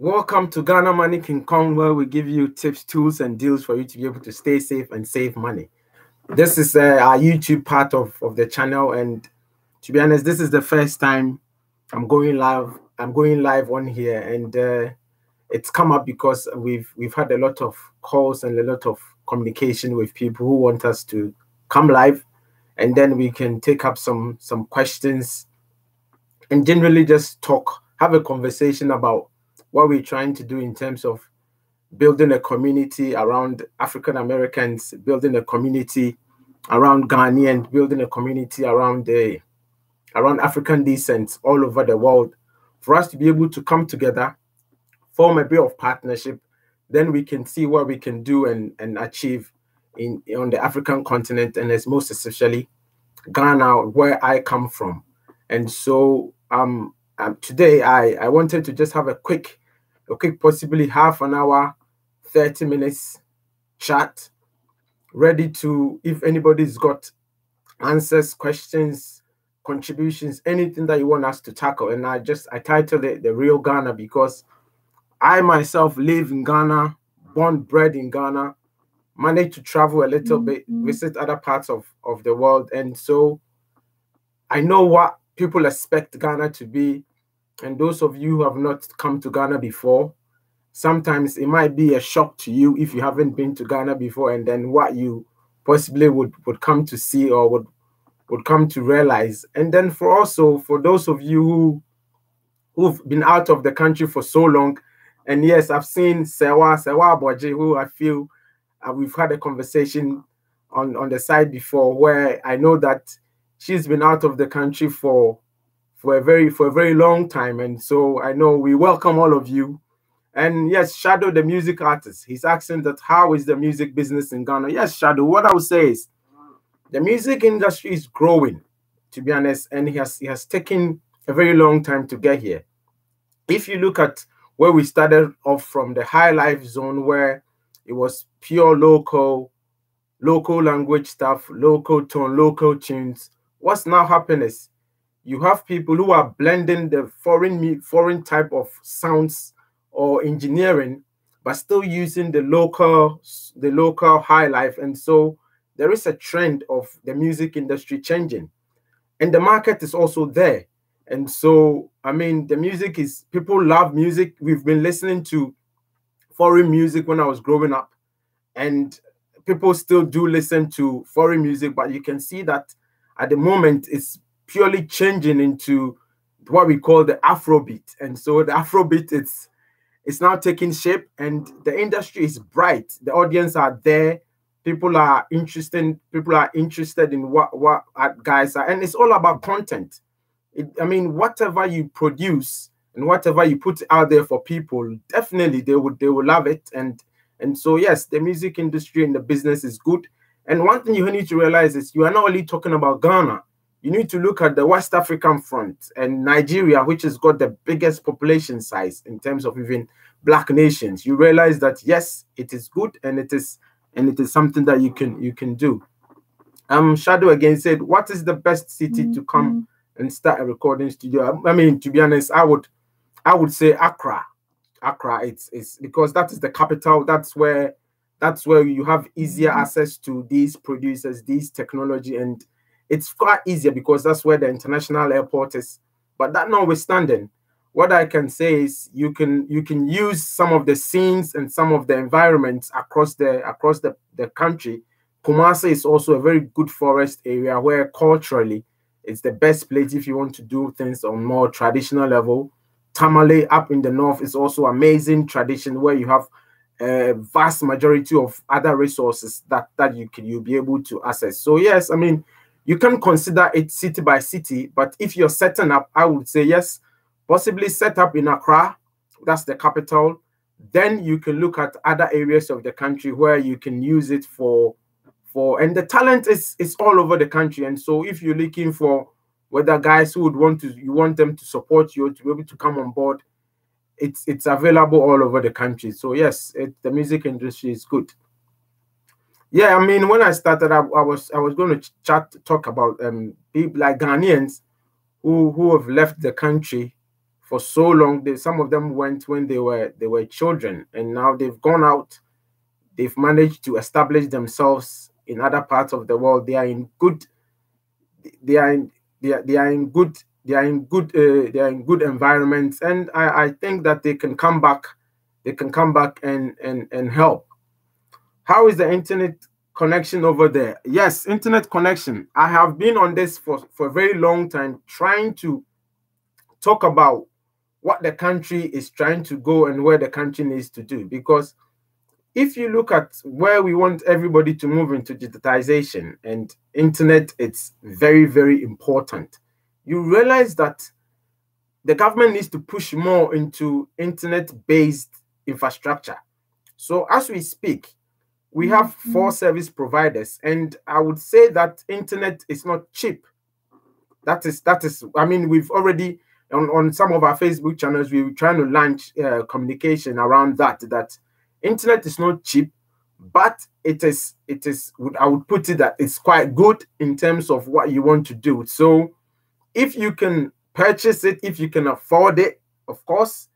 Welcome to Ghana Money King Kong, where we give you tips, tools, and deals for you to be able to stay safe and save money. This is our YouTube part of the channel, and to be honest, this is the first time I'm going live. I'm going live on here, and it's come up because we've had a lot of calls and a lot of communication with people who want us to come live, and then we can take up some questions and generally just talk, have a conversation about what we're trying to do in terms of building a community around African Americans, building a community around Ghanaians, building a community around African descent all over the world, for us to be able to come together, form a bit of partnership, then we can see what we can do and achieve on the African continent, and as most especially Ghana, where I come from. And so today I wanted to just have a quick, possibly half an hour, 30 minutes chat, ready to, if anybody's got answers, questions, contributions, anything that you want us to tackle. And I titled it The Real Ghana, because I myself live in Ghana, born, bred in Ghana, managed to travel a little bit, visit other parts of the world. And so I know what people expect Ghana to be. And those of you who have not come to Ghana before, sometimes it might be a shock to you if you haven't been to Ghana before, and then what you possibly would come to see or would come to realize. And then for those of you who've been out of the country for so long, and yes, I've seen Sewa Boje, who I feel we've had a conversation on the side before, where I know that she's been out of the country for a very long time. And so I know we welcome all of you. And yes, Shadow, the music artist, he's asking that how is the music business in Ghana? Yes, Shadow, what I would say is the music industry is growing, to be honest, and he has taken a very long time to get here. If you look at where we started off from, the high life zone, where it was pure local language stuff, local tone, local tunes, what's now happening is you have people who are blending the foreign type of sounds or engineering, but still using the local high life. And so there is a trend of the music industry changing, and the market is also there. And so, I mean, the music is, people love music. We've been listening to foreign music when I was growing up, and people still do listen to foreign music, but you can see that at the moment it's purely changing into what we call the Afrobeat. And so the Afrobeat, it's now taking shape, and the industry is bright. The audience are there. People are interested in what guys are, and it's all about content. I mean, whatever you produce and whatever you put out there for people, definitely they will love it. And so yes, the music industry and the business is good. And one thing you need to realize is you are not only talking about Ghana. You need to look at the West African front and Nigeria, which has got the biggest population size in terms of even Black nations. You realize that yes, it is good, and it is something that you can do. Shadow again said, what is the best city to come and start a recording studio? I mean, to be honest, I would say Accra. Accra, it's because that is the capital. That's where you have easier access to these producers, these technology, and it's quite easier because that's where the international airport is. But that notwithstanding, what I can say is you can use some of the scenes and some of the environments across the country. Kumasi is also a very good forest area where culturally it's the best place if you want to do things on more traditional level. Tamale up in the north is also amazing tradition, where you have a vast majority of other resources that you'll be able to access. So yes, I mean, you can consider it city by city, but if you're setting up, I would say yes, possibly set up in Accra, that's the capital. Then you can look at other areas of the country where you can use it for and the talent is all over the country. And so if you're looking for whether guys who you want them to support you to be able to come on board, it's available all over the country. So yes, the music industry is good. Yeah, I mean, when I started, I was going to talk about people like Ghanaians who have left the country for so long. Some of them went when they were children, and now they've gone out. They've managed to establish themselves in other parts of the world. They are in good. They are in. They are in good. They are in good. They are in good environments, and I think that they can come back. They can come back and help. How is the internet connection over there? Yes, internet connection. I have been on this for a very long time, trying to talk about what the country is trying to go and where the country needs to do. Because if you look at where we want everybody to move into digitization and internet, it's very, very important. You realize that the government needs to push more into internet-based infrastructure. So as we speak, we have 4 service providers, and I would say that internet is not cheap. That is, I mean, we've already, on some of our Facebook channels, we were trying to launch communication around that internet is not cheap, but it is, I would put it that it's quite good in terms of what you want to do. So if you can purchase it, if you can afford it, of course,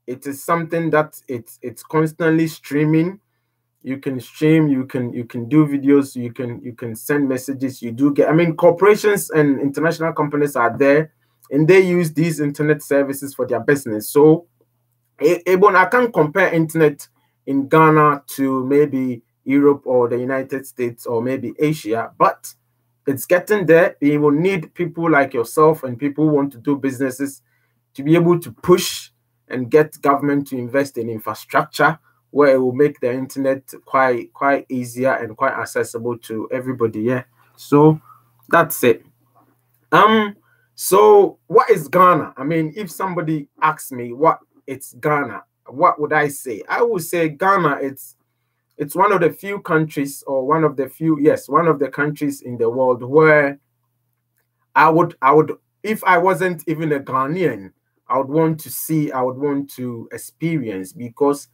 it is something that it's constantly streaming. You can stream, you can do videos, you can send messages. You do get, I mean, corporations and international companies are there, and they use these internet services for their business. So I can't compare internet in Ghana to maybe Europe or the United States or maybe Asia, but it's getting there. We will need people like yourself and people who want to do businesses to be able to push and get government to invest in infrastructure where it will make the internet quite easier and quite accessible to everybody. Yeah. So that's it. So what is Ghana? I mean, if somebody asks me what it's Ghana, what would I say? I would say Ghana, it's one of the few countries, or one of the countries in the world where I would, if I wasn't even a Ghanaian, I would want to see, I would want to experience, because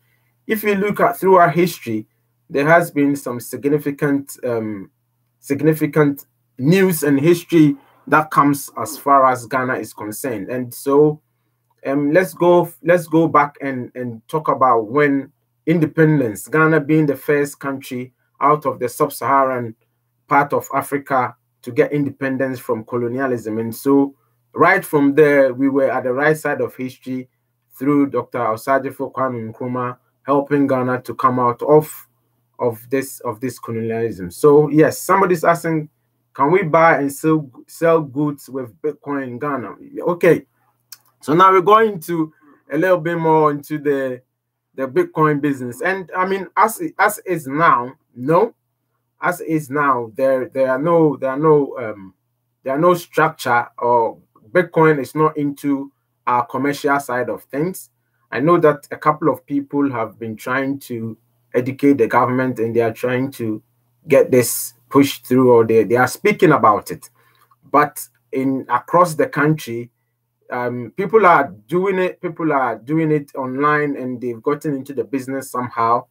if you look at through our history, there has been some significant news and history that comes as far as Ghana is concerned. And so let's go back and talk about when independence, Ghana being the first country out of the sub-Saharan part of Africa to get independence from colonialism. And so right from there, we were at the right side of history through Dr. Osagyefo Kwame Nkrumah helping Ghana to come out of this colonialism. So yes, somebody's asking, can we buy and sell goods with Bitcoin in Ghana? Okay, so now we're going to a little bit more into the Bitcoin business. And I mean, as is now, no, as is now, there are no structure, or Bitcoin is not into our commercial side of things. I know that a couple of people have been trying to educate the government, and they are trying to get this pushed through, or they are speaking about it. But across the country, people are doing it. People are doing it online, and they've gotten into the business somehow.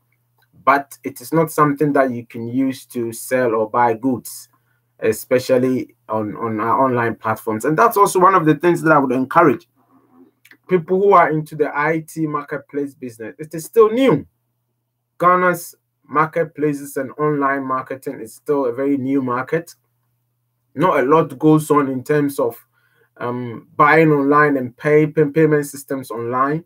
But it is not something that you can use to sell or buy goods, especially on our online platforms. And that's also one of the things that I would encourage people who are into the IT marketplace business. It is still new. Ghana's marketplaces and online marketing is still a very new market. Not a lot goes on in terms of buying online and payment systems online,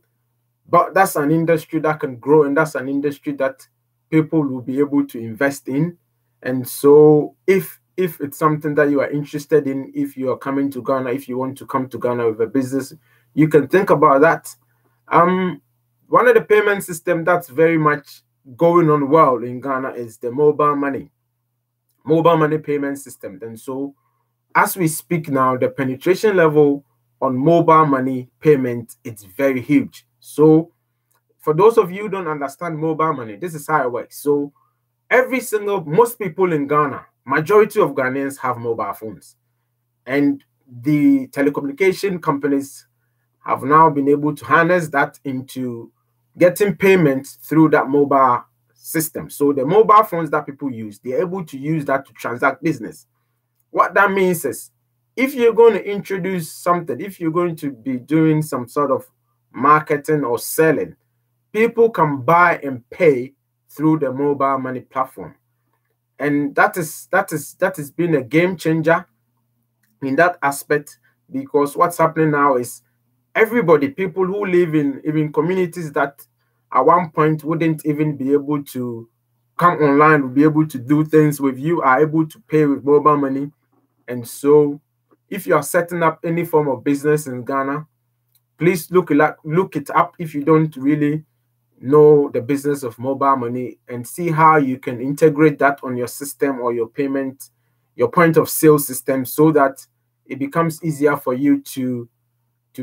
but that's an industry that can grow, and that's an industry that people will be able to invest in. And so if it's something that you are interested in, if you are coming to Ghana, if you want to come to Ghana with a business, you can think about that. One of the payment system that's very much going on well in Ghana is the mobile money payment system. And so as we speak now, the penetration level on mobile money payment is very huge. So for those of you who don't understand mobile money, this is how it works. So most people in Ghana, majority of Ghanaians have mobile phones, and the telecommunication companies have now been able to harness that into getting payments through that mobile system. So the mobile phones that people use, they're able to use that to transact business. What that means is if you're going to introduce something, if you're going to be doing some sort of marketing or selling, people can buy and pay through the mobile money platform. And that has been a game changer in that aspect, because what's happening now is everybody, people who live in even communities that at one point wouldn't even be able to come online, will be able to do things with you, are able to pay with mobile money. And so if you are setting up any form of business in Ghana, please look it up if you don't really know the business of mobile money, and see how you can integrate that on your system or your payment, your point of sale system, so that it becomes easier for you to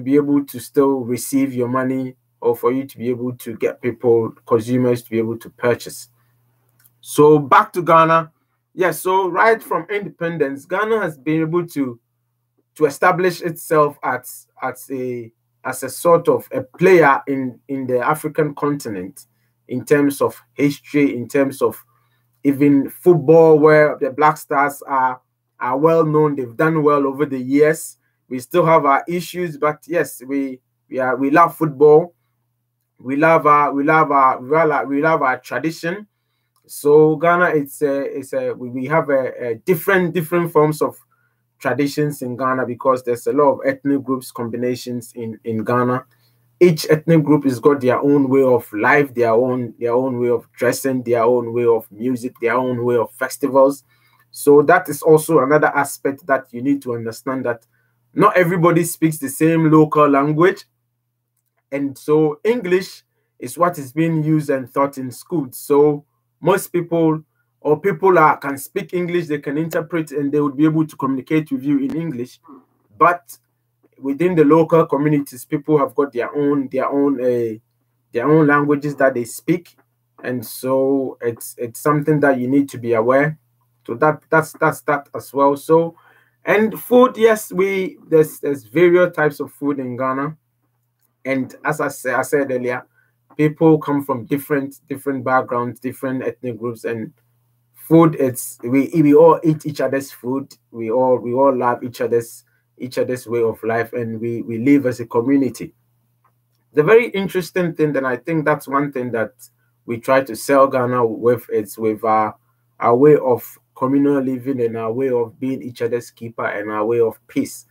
be able to still receive your money, or for you to be able to get people, consumers, to be able to purchase. So back to Ghana. Yes, so right from independence, Ghana has been able to establish itself as a sort of a player in the African continent, in terms of history, in terms of even football, where the Black Stars are well known. They've done well over the years. We still have our issues, but yes, we love football. We love our tradition. So Ghana, we have a different forms of traditions in Ghana, because there's a lot of ethnic groups combinations in Ghana. Each ethnic group has got their own way of life, their own way of dressing, their own way of music, their own way of festivals. So that is also another aspect that you need to understand, that not everybody speaks the same local language. And so English is what is being used and taught in schools. So most people, or people can speak English, they can interpret, and they would be able to communicate with you in English. But within the local communities, people have got their own languages that they speak, and so it's something that you need to be aware. So that's that as well. So, and food, yes, there's various types of food in Ghana, and as I said earlier, people come from different backgrounds, different ethnic groups, and food, we all eat each other's food. We all love each other's way of life, and we live as a community. The very interesting thing, and I think that's one thing that we try to sell Ghana with, it's with our way of communal living, and our way of being each other's keeper, and our way of peace.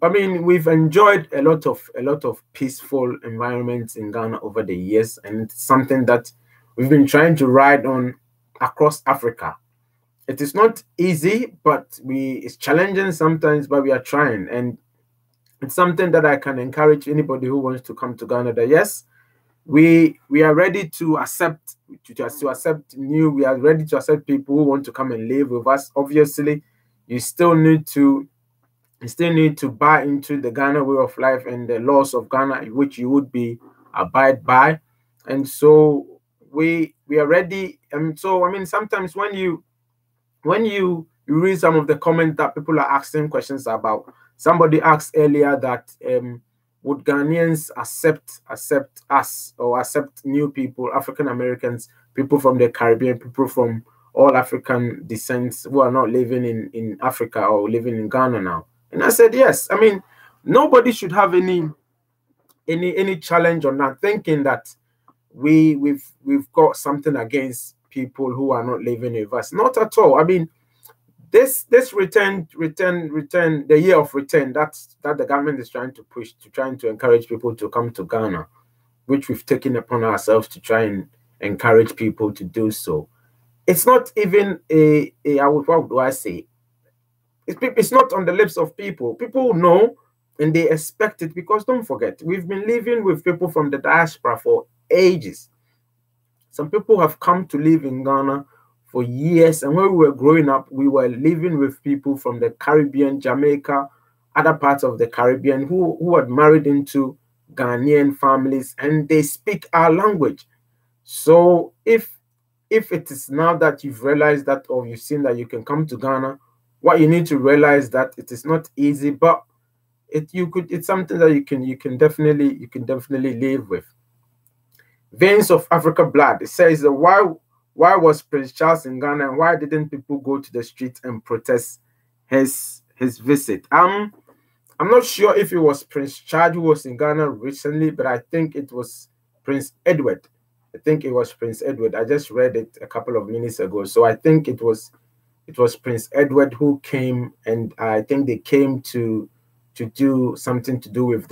I mean, we've enjoyed a lot of peaceful environments in Ghana over the years, and it's something that we've been trying to ride on across Africa. It is not easy, but it's challenging sometimes, but we are trying. And it's something that I can encourage anybody who wants to come to Ghana, that yes, we are ready to accept new. We are ready to accept people who want to come and live with us. Obviously, you still need to buy into the Ghana way of life and the laws of Ghana, which you would be abide by. And so we are ready. And so, I mean, sometimes when you read some of the comments that people are asking questions about, somebody asked earlier that would Ghanaians accept us, or accept new people, African Americans, people from the Caribbean, people from all African descents who are not living in Africa or living in Ghana now? And I said yes. I mean, nobody should have any challenge on that, thinking that we've got something against people who are not living with us. Not at all. I mean, this return, the year of return, that the government is trying to push, trying to encourage people to come to Ghana, which we've taken upon ourselves to try and encourage people to do so. It's not even what do I say? It's not on the lips of people. People know, and they expect it, because don't forget, we've been living with people from the diaspora for ages. Some people have come to live in Ghana for years, and when we were growing up, we were living with people from the Caribbean, Jamaica, other parts of the Caribbean, who had married into Ghanaian families, and they speak our language. So if it is now that you've realized that, or you've seen that you can come to Ghana, what you need to realize that it is not easy, but it's something that you can definitely live with. Veins of Africa blood. It says that why was Prince Charles in Ghana, and why didn't people go to the streets and protest his visit. I'm not sure if it was Prince Charles who was in Ghana recently, but I think it was Prince Edward. I think it was Prince Edward. I just read it a couple of minutes ago. So I think it was Prince Edward who came, and I think they came to do something to do with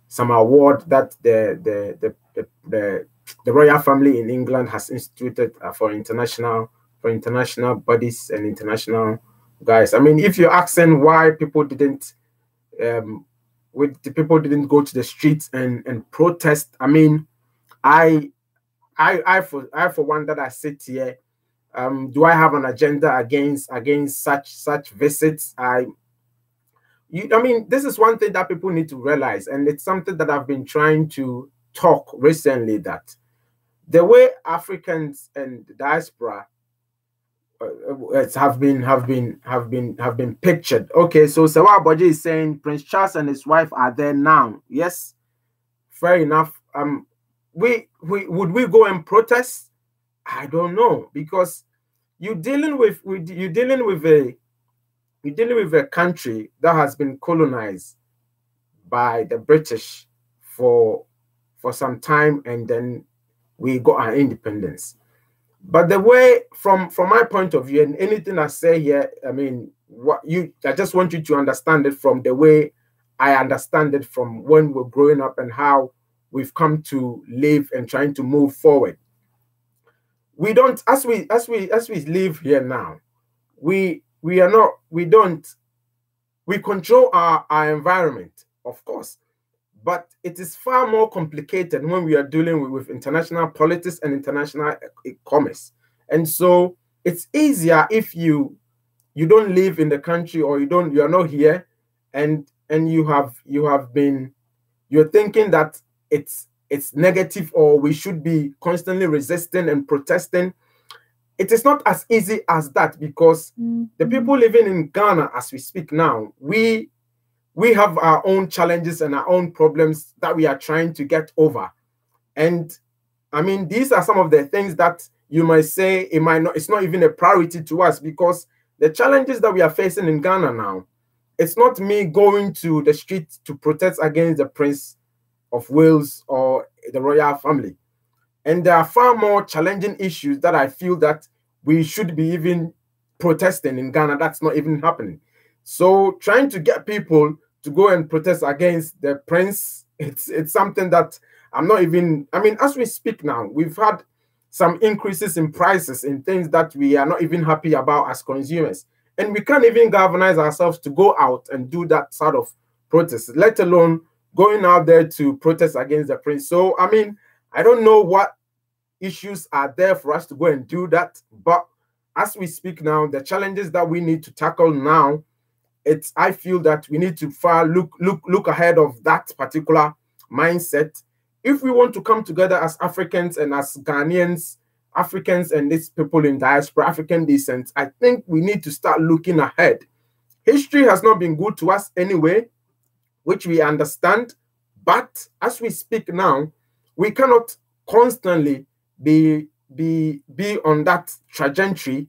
some award that the royal family in England has instituted for international bodies and international guys. I mean, if you're asking why people didn't the people didn't go to the streets and protest, I mean, I for one that I sit here, do I have an agenda against such visits? I mean, this is one thing that people need to realize, and it's something that I've been trying to talk recently, that the way Africans and the diaspora have been pictured. Okay, so Sewa Aboje is saying Prince Charles and his wife are there now. Yes, fair enough. Would we go and protest? I don't know, because you're dealing with a country that has been colonized by the British for some time, and then we got our independence. But the way, from my point of view, and anything I say here, I mean, I just want you to understand it from the way I understand it from when we're growing up and how we've come to live and trying to move forward. We don't, as we live here now, we control our environment, of course, but it is far more complicated when we are dealing with international politics and international commerce. And so it's easier if you don't live in the country, or you are not here, and you're thinking that it's negative, or we should be constantly resisting and protesting. It is not as easy as that, because the people living in Ghana as we speak now, we have our own challenges and our own problems that we are trying to get over. And I mean, these are some of the things that you might say it's not even a priority to us, because the challenges that we are facing in Ghana now, it's not me going to the street to protest against the Prince of Wales or the royal family. And there are far more challenging issues that I feel that we should be even protesting in Ghana. That's not even happening. So trying to get people to go and protest against the prince, it's something that I'm not even, I mean, as we speak now, we've had some increases in prices in things that we are not even happy about as consumers. And we can't even galvanize ourselves to go out and do that sort of protest, let alone going out there to protest against the prince. So, I mean, I don't know what issues are there for us to go and do that. But as we speak now, the challenges that we need to tackle now, I feel that we need to look ahead of that particular mindset. If we want to come together as Africans and as Ghanaians, Africans and these people in diaspora, African descent, I think we need to start looking ahead. History has not been good to us anyway, which we understand. But as we speak now, we cannot constantly be on that trajectory.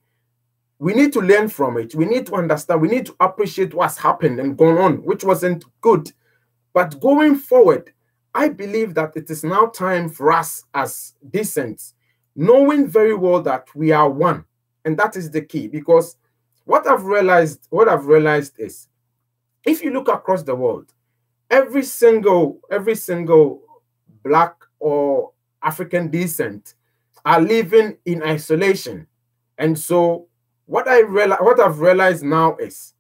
We need to learn from it. We need to understand. We need to appreciate what's happened and gone on, which wasn't good. But going forward, I believe that it is now time for us as decents, knowing very well that we are one. And that is the key, because what I've realized is, if you look across the world, every single Black or African descent are living in isolation. And so what I've realized now is,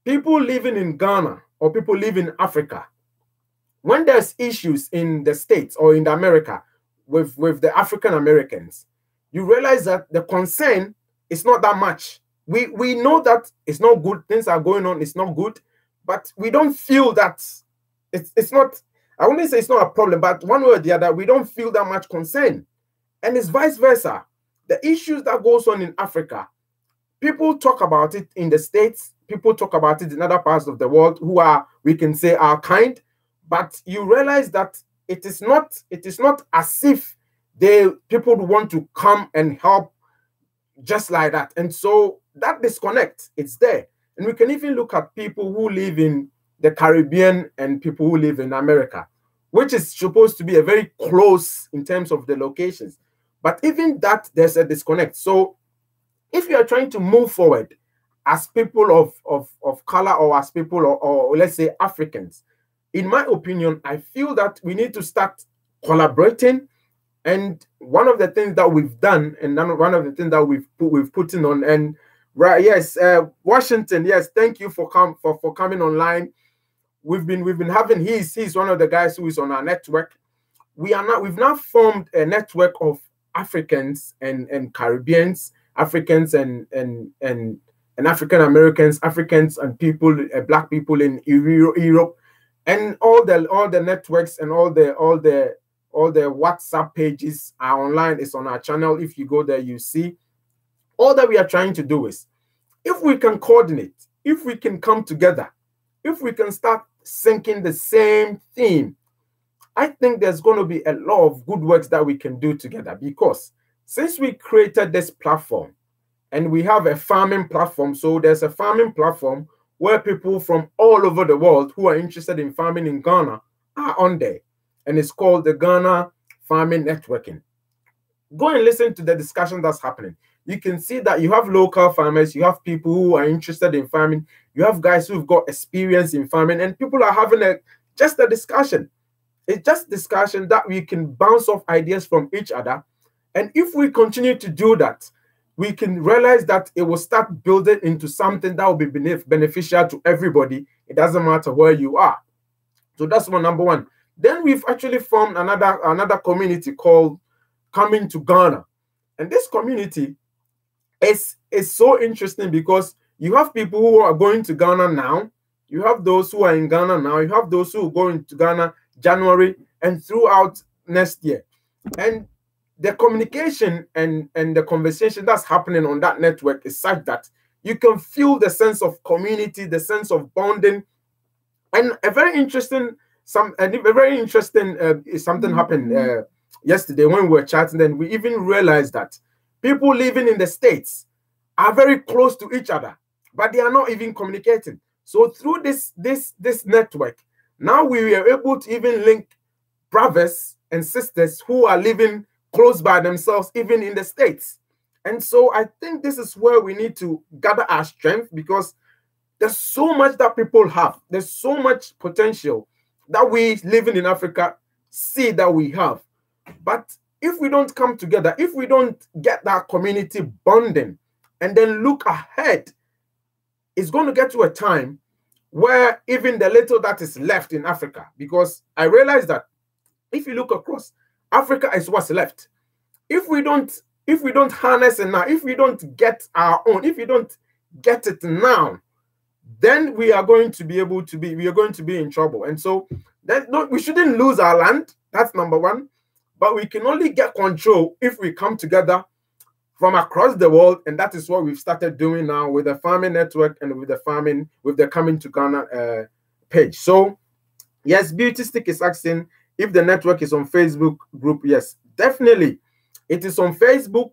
people living in Ghana or people living in Africa, when there's issues in the States or in America with the African Americans, you realize that the concern is not that much. We know that it's not good, things are going on, it's not good, but we don't feel that it's not, I wouldn't say it's not a problem, but one way or the other, we don't feel that much concern. And it's vice versa. The issues that goes on in Africa, people talk about it in the States, people talk about it in other parts of the world who are, we can say, are kind, but you realize that it is not as if people want to come and help just like that. And so that disconnect, it's there. And we can even look at people who live in the Caribbean and people who live in America, which is supposed to be a very close in terms of the locations. But even that, there's a disconnect. So if you are trying to move forward as people of color, or as people, or let's say Africans, in my opinion, I feel that we need to start collaborating. And one of the things that we've done, and one of the things that we've put in on, and right, yes, Washington, yes, thank you for coming online. We've been having, he's one of the guys who is on our network. We've now formed a network of Africans and Caribbeans, Africans and African Americans, Africans and people, Black people in Europe, and all the networks and all the WhatsApp pages are online. It's on our channel. If you go there, you see. All that we are trying to do is, if we can coordinate, if we can come together, if we can start syncing the same theme, I think there's going to be a lot of good works that we can do together. Because since we created this platform, and we have a farming platform, so there's a farming platform where people from all over the world who are interested in farming in Ghana are on there. And it's called the Ghana Farming Networking. Go and listen to the discussion that's happening. You can see that you have local farmers, you have people who are interested in farming, you have guys who've got experience in farming, and people are having just a discussion. It's just discussion that we can bounce off ideas from each other. And if we continue to do that, we can realize that it will start building into something that will be beneficial to everybody. It doesn't matter where you are. So that's number one. Then we've actually formed another community called Coming to Ghana. And this community is so interesting because you have people who are going to Ghana now. You have those who are in Ghana now. You have those who are going to Ghana January and throughout next year. And the communication and the conversation that's happening on that network is such that you can feel the sense of community, the sense of bonding. And a very interesting something happened yesterday when we were chatting. Then we even realized that people living in the States are very close to each other, but they are not even communicating. So through this network, now we are able to even link brothers and sisters who are living close by themselves, even in the States. And so I think this is where we need to gather our strength, because there's so much that people have. There's so much potential that we living in Africa see that we have. But if we don't come together, if we don't get that community bonding and then look ahead, it's going to get to a time where even the little that is left in Africa, because I realize that if you look across, Africa is what's left. If we don't harness it now, if we don't get our own, if we don't get it now, then we are going to be in trouble. And so we shouldn't lose our land. That's number one. But we can only get control if we come together from across the world, and that is what we've started doing now with the farming network and with the Coming to Ghana page. So yes, Beauty Stick is asking if the network is on Facebook group. Yes, definitely. It is on Facebook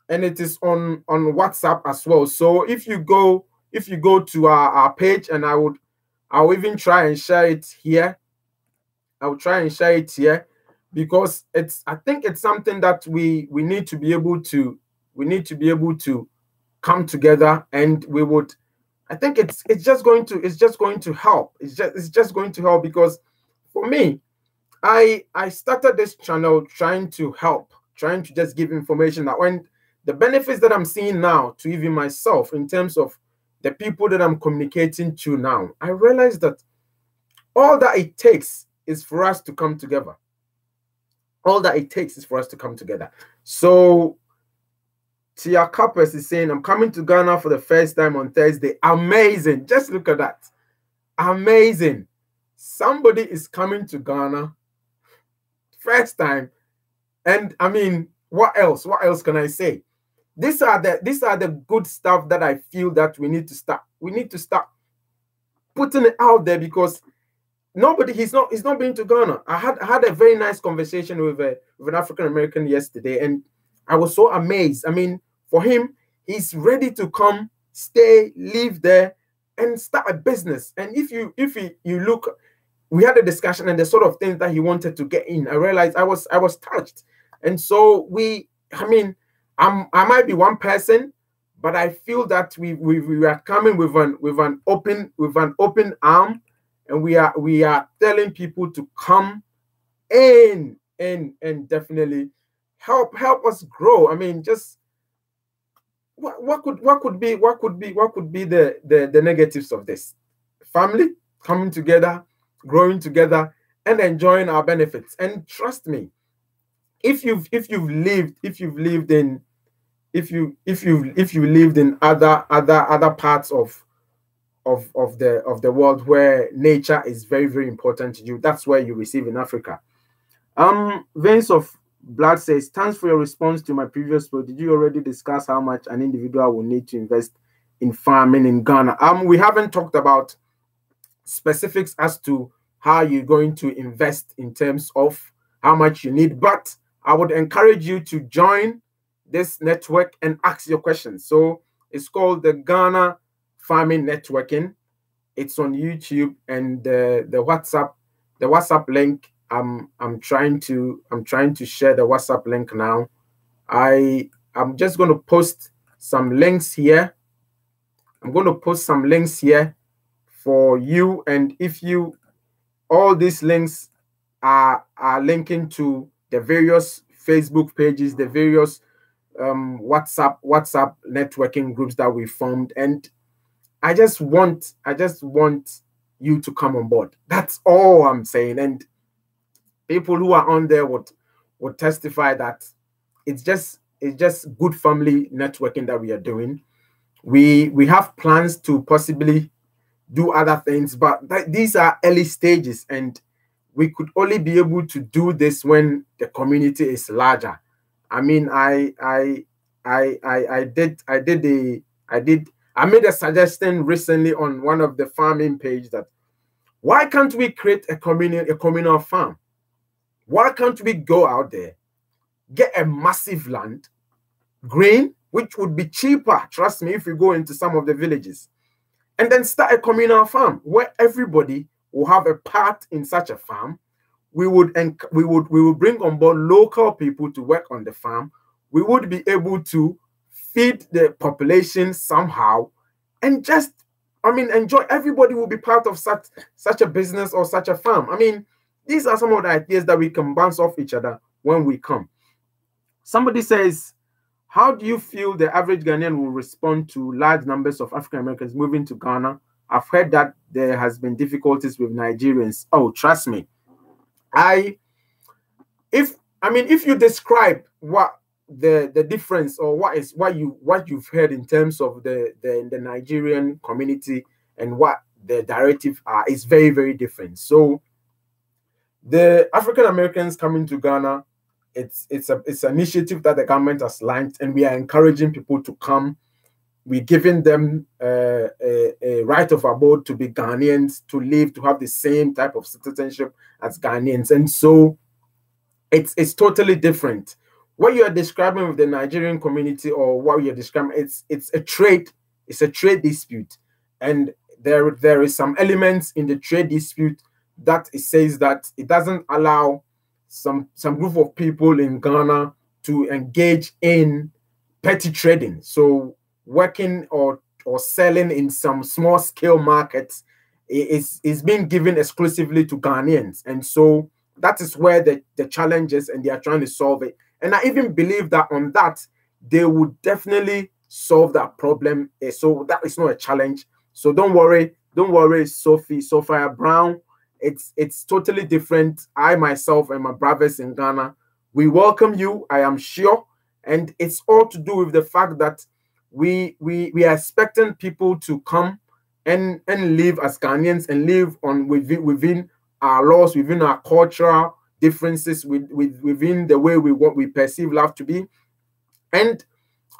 and it is on WhatsApp as well. So if you go to our page, and I'll even try and share it here. I'll try and share it here, because I think it's something that we need to be able to come together, and I think it's just going to help. It's just going to help, because for me, I started this channel trying to help, trying to just give information that when the benefits that I'm seeing now to even myself in terms of the people that I'm communicating to now, I realize that all that it takes is for us to come together. All that it takes is for us to come together. So Tia Kappers is saying, I'm coming to Ghana for the first time on Thursday. Amazing. Just look at that. Amazing. Somebody is coming to Ghana first time. And I mean, what else? What else can I say? These are the good stuff that I feel that we need to start. We need to start putting it out there, because he's not been to Ghana. I had a very nice conversation with an African American yesterday, and I was so amazed. I mean, for him, he's ready to come, stay, live there, and start a business. And if you look, we had a discussion and the sort of things that he wanted to get in. I realized I was touched. And so I mean, I might be one person, but I feel that we are coming with an open arm, and we are telling people to come in and definitely help us grow. I mean, just what could be the negatives of this? Family coming together, growing together, and enjoying our benefits. And trust me, if you've lived in other parts of the world where nature is very, very important to you, that's where you receive in Africa. Veins of Blood says, thanks for your response to my previous post. Did you already discuss how much an individual will need to invest in farming in Ghana? We haven't talked about specifics as to how you're going to invest in terms of how much you need, but I would encourage you to join this network and ask your questions. So it's called the Ghana Farming Networking. It's on YouTube, and the WhatsApp link. I'm trying to share the WhatsApp link now. I'm just going to post some links here. I'm going to post some links here for you, and if you, all these links are linking to the various Facebook pages, the various WhatsApp networking groups that we formed, and I just want you to come on board. That's all I'm saying. And people who are on there would testify that it's just good family networking that we are doing. We have plans to possibly do other things, but these are early stages, and we could only be able to do this when the community is larger. I mean, I made a suggestion recently on one of the farming page that why can't we create a communal farm? Why can't we go out there, get a massive land, grain, which would be cheaper, trust me, if we go into some of the villages, and then start a communal farm where everybody will have a part in such a farm. We would bring on board local people to work on the farm. We would be able to feed the population somehow, and just, I mean, enjoy. Everybody will be part of such a business or such a farm. I mean, these are some of the ideas that we can bounce off each other when we come. Somebody says, how do you feel the average Ghanaian will respond to large numbers of African Americans moving to Ghana? I've heard that there has been difficulties with Nigerians. Oh, trust me. If you describe what the difference, or what you've heard in terms of the Nigerian community and what the directive are, is very, very different. So the African Americans coming to Ghana, it's an initiative that the government has launched, and we are encouraging people to come. We're giving them a right of abode to be Ghanaians, to live, to have the same type of citizenship as Ghanaians. And so it's totally different. What you are describing with the Nigerian community, or what you're describing, it's a trade dispute. And there is some elements in the trade dispute that it says that it doesn't allow some group of people in Ghana to engage in petty trading. So working or selling in some small scale markets is being given exclusively to Ghanaians. And so that is where the challenge is, and they are trying to solve it. And I even believe that on that, they would definitely solve that problem. So that is not a challenge. So don't worry, Sophia Brown. It's totally different. I myself and my brothers in Ghana, we welcome you, I am sure. And it's all to do with the fact that we are expecting people to come and live as Ghanaians, and live within our laws, within our cultural differences, within the way we perceive love to be. And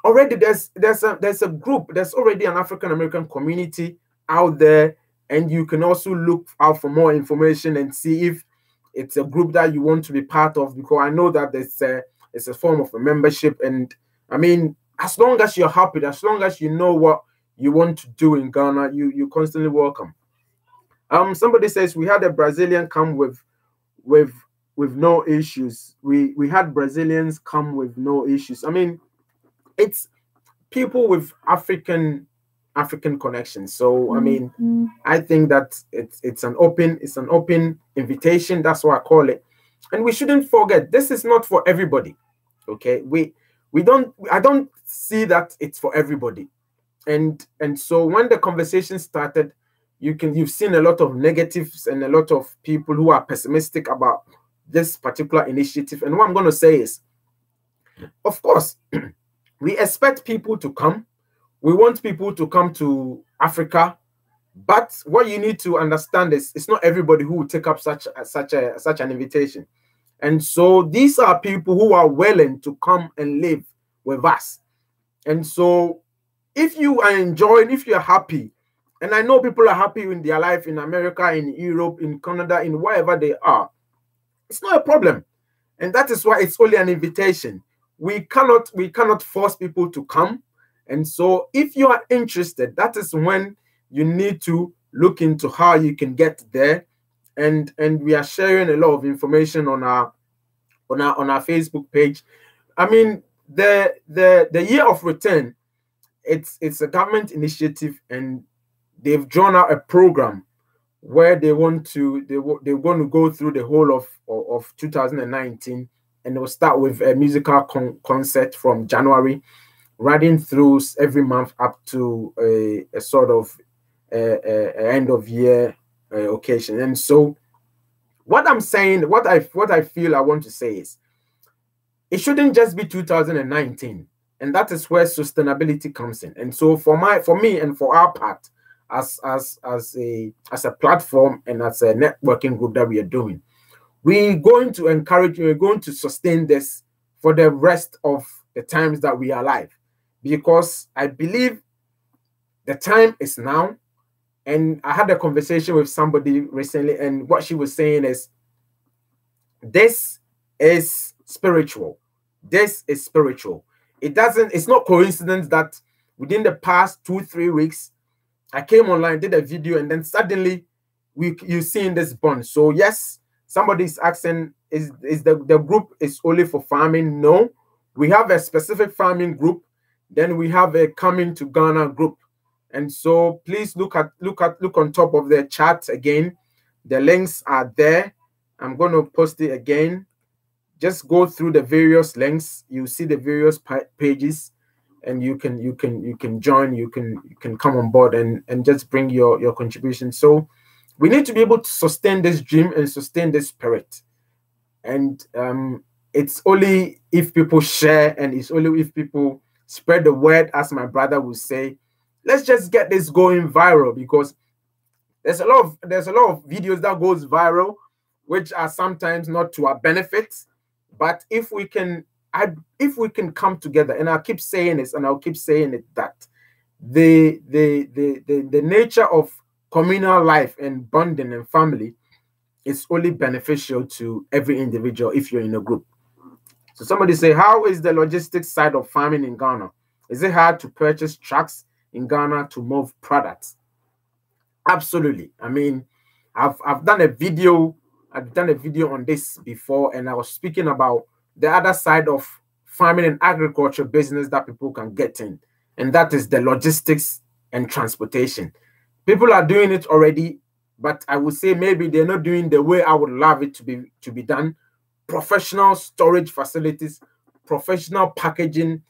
already there's a group, there's already an African American community out there, and you can also look out for more information and see if it's a group that you want to be part of, because I know that it's a form of a membership. And I mean, as long as you're happy, as long as you know what you want to do in Ghana, you constantly welcome. Somebody says we had a Brazilian come with no issues. We had Brazilians come with no issues. I mean, it's people with African connections. So I mean, I think that it's an open invitation. That's what I call it. And we shouldn't forget, this is not for everybody. Okay, I don't see that it's for everybody. And so when the conversation started, you've seen a lot of negatives and a lot of people who are pessimistic about this particular initiative. And what I'm going to say is, of course, we expect people to come. We want people to come to Africa, but what you need to understand is it's not everybody who will take up such an invitation. And so these are people who are willing to come and live with us. And so if you are enjoying, if you're happy, and I know people are happy in their life in America, in Europe, in Canada, in wherever they are, it's not a problem. And that is why it's only an invitation. We cannot force people to come. And so if you are interested, that is when you need to look into how you can get there. And we are sharing a lot of information on our Facebook page. I mean, the Year of Return, it's a government initiative, and they've drawn out a program where they're going to go through the whole of 2019, and they'll start with a musical concert from January, running through every month up to a sort of end of year occasion. And so what I'm saying, what I feel I want to say is, it shouldn't just be 2019, and that is where sustainability comes in. And so for me and for our part, as a platform and as a networking group that we are doing, we're going to encourage, we're going to sustain this for the rest of the times that we are alive, because I believe the time is now. And I had a conversation with somebody recently, and what she was saying is, this is spiritual. This is spiritual. It's not coincidence that within the past 2-3 weeks, I came online, did a video, and then suddenly you're seeing this bond. So yes, somebody's asking, is the group is only for farming? No, we have a specific farming group. Then we have a coming to Ghana group. And so please look on top of the chat again. The links are there. I'm going to post it again. Just go through the various links. You see the various pages, and you can join. You can come on board and just bring your contribution. So we need to be able to sustain this dream and sustain this spirit. And it's only if people share, and it's only if people spread the word, as my brother would say. Let's just get this going viral, because there's a lot of videos that goes viral, which are sometimes not to our benefit. But if we can come together, and I'll keep saying this, and I'll keep saying it, that the nature of communal life and bonding and family is only beneficial to every individual if you're in a group. So somebody say, how is the logistics side of farming in Ghana? Is it hard to purchase trucks in Ghana to move products? Absolutely. I mean, I've done a video on this before, and I was speaking about the other side of farming and agriculture business that people can get in, and that is the logistics and transportation. People are doing it already, but I would say maybe they're not doing the way I would love it to be done. Professional storage facilities, professional packaging,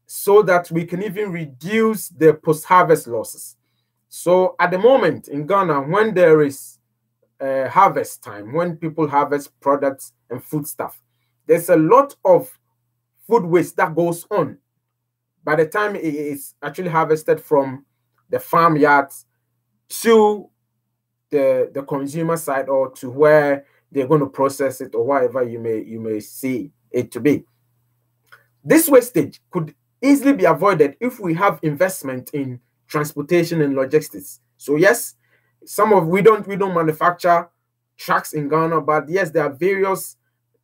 so that we can even reduce the post-harvest losses. So at the moment in Ghana, when there is harvest time, when people harvest products and food stuff, there's a lot of food waste that goes on. By the time it is actually harvested from the farmyards to the consumer side, or to where they're going to process it, or whatever you may see it to be. This wastage could easily be avoided if we have investment in transportation and logistics. So yes, we don't manufacture trucks in Ghana, but yes, there are various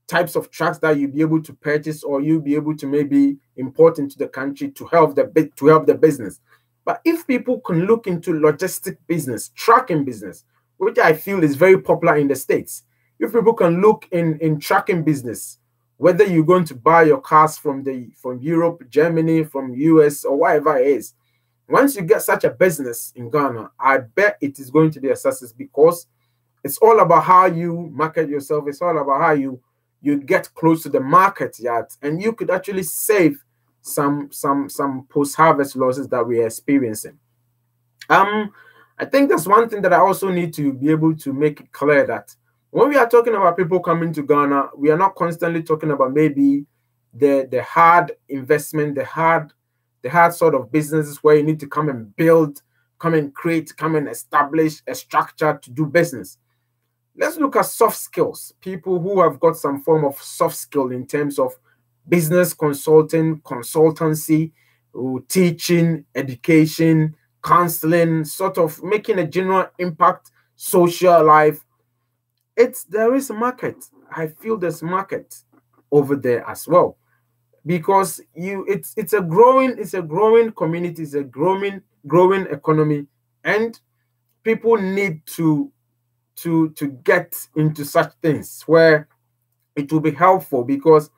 types of trucks that you'll be able to purchase, or you'll be able to maybe import into the country to help the business. But if people can look into logistic business, tracking business, which I feel is very popular in the States, if people can look in tracking business, whether you're going to buy your cars from Europe, Germany, from US, or whatever it is, once you get such a business in Ghana, I bet it is going to be a success, because it's all about how you market yourself. It's all about how you get close to the market yard, and you could actually save some post-harvest losses that we're experiencing. I think that's one thing that I also need to be able to make it clear, that when we are talking about people coming to Ghana, we are not constantly talking about maybe the hard investment, the hard sort of businesses where you need to come and build, come and create, come and establish a structure to do business. Let's look at soft skills. People who have got some form of soft skill in terms of business consulting, consultancy, teaching, education, counseling, sort of making a general impact, social life. There is a market. I feel there's a market over there as well, because it's a growing community, it's a growing economy, and people need to get into such things where it will be helpful. Because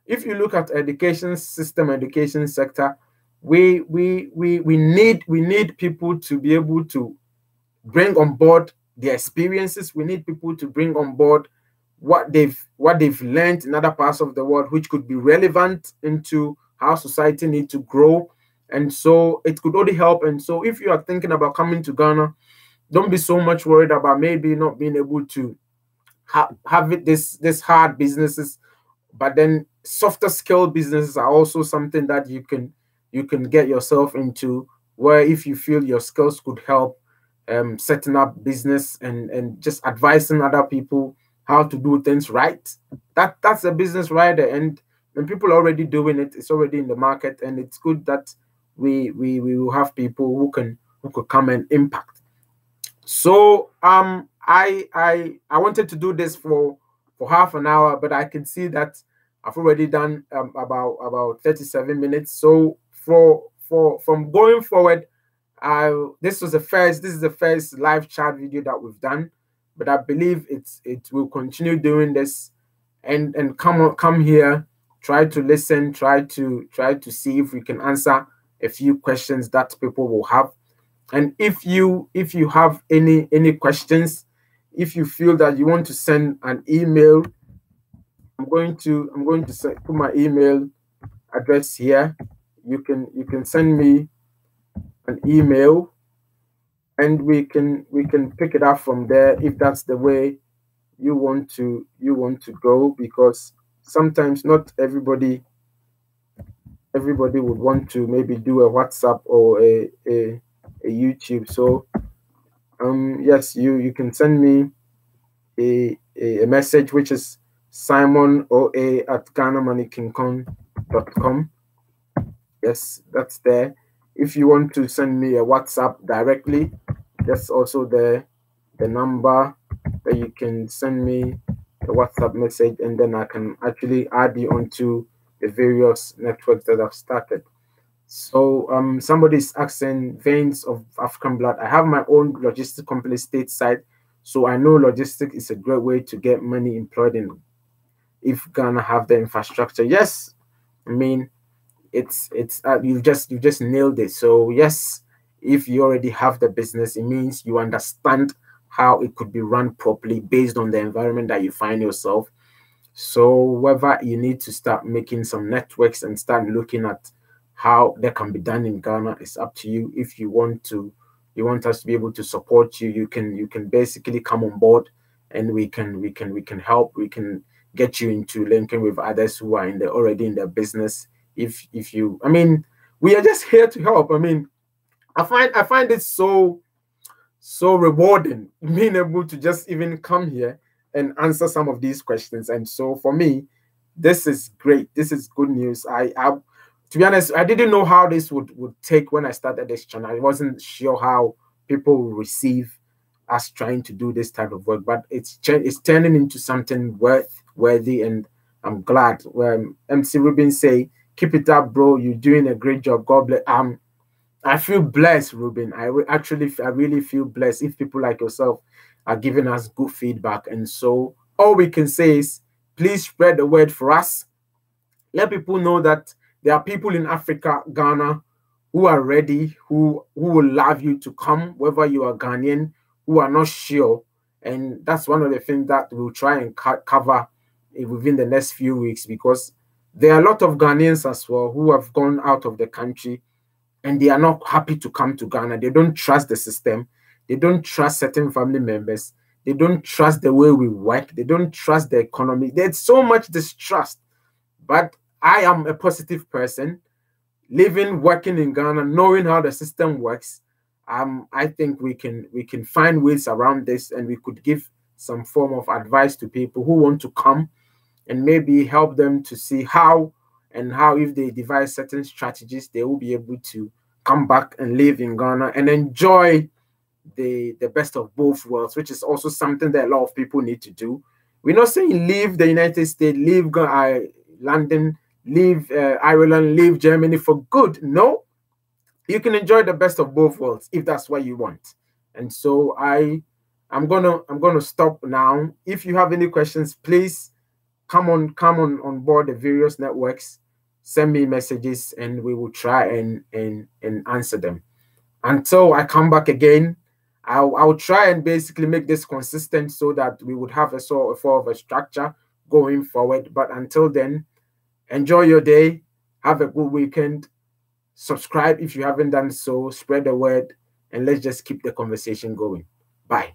if you look at education system, education sector, we need people to be able to bring on board their experiences. We need people to bring on board what they've learned in other parts of the world, which could be relevant into how society needs to grow. And so it could only help. And so if you are thinking about coming to Ghana, don't be so much worried about maybe not being able to have this hard businesses, but then softer skill businesses are also something that you can get yourself into, where if you feel your skills could help setting up business and just advising other people how to do things right. That's a business right there, and when people are already doing it, it's already in the market, and it's good that we will have people who could come and impact. So I wanted to do this for half an hour, but I can see that I've already done about 37 minutes. So from going forward, this is the first live chat video that we've done, but I believe it will continue doing this, and come here, try to listen, try to see if we can answer a few questions that people will have. And if you have any questions, if you feel that you want to send an email, I'm going to put my email address here. You can send me an email, and we can pick it up from there if that's the way you want to go, because sometimes not everybody would want to maybe do a WhatsApp or a YouTube. So yes, you can send me a message, which is simonoa@ghanamoneykincon.com. Yes, that's there. If you want to send me a WhatsApp directly, that's also the number that you can send me a WhatsApp message, and then I can actually add you onto the various networks that I've started. So somebody's asking Veins of African Blood. I have my own logistic company stateside, so I know logistics is a great way to get money employed in if Ghana have the infrastructure. Yes, I mean it's you've just nailed it. So yes, if you already have the business, it means you understand how it could be run properly based on the environment that you find yourself. So whether you need to start making some networks and start looking at how that can be done in Ghana, is up to you. If you want us to be able to support you, you can basically come on board, and we can help. We can get you into linking with others who are already in the business. If you, I mean, we are just here to help. I mean, I find it so rewarding being able to just even come here and answer some of these questions. And so for me, this is great. This is good news. To be honest, I didn't know how this would take when I started this channel. I wasn't sure how people will receive us trying to do this type of work, but it's turning into something worthy, and I'm glad. When MC Rubin say, "Keep it up, bro. You're doing a great job. God bless." I feel blessed, Ruben. I really feel blessed if people like yourself are giving us good feedback. And so all we can say is please spread the word for us. Let people know that there are people in Africa, Ghana, who are ready, who will love you to come, whether you are Ghanaian, who are not sure. And that's one of the things that we'll try and cover within the next few weeks, because there are a lot of Ghanaians as well who have gone out of the country and they are not happy to come to Ghana. They don't trust the system. They don't trust certain family members. They don't trust the way we work. They don't trust the economy. There's so much distrust. But I am a positive person, living, working in Ghana, knowing how the system works. I think we can find ways around this, and we could give some form of advice to people who want to come, and maybe help them to see how if they devise certain strategies, they will be able to come back and live in Ghana and enjoy the best of both worlds, which is also something that a lot of people need to do. We're not saying leave the United States, leave London, leave Ireland, leave Germany for good. No, you can enjoy the best of both worlds if that's what you want. And so I'm gonna stop now. If you have any questions, please come on board the various networks, send me messages, and we will try and answer them. Until I come back again, I'll try and basically make this consistent so that we would have a sort of a structure going forward. But until then, enjoy your day, have a good weekend, subscribe if you haven't done so, spread the word, and let's just keep the conversation going. Bye.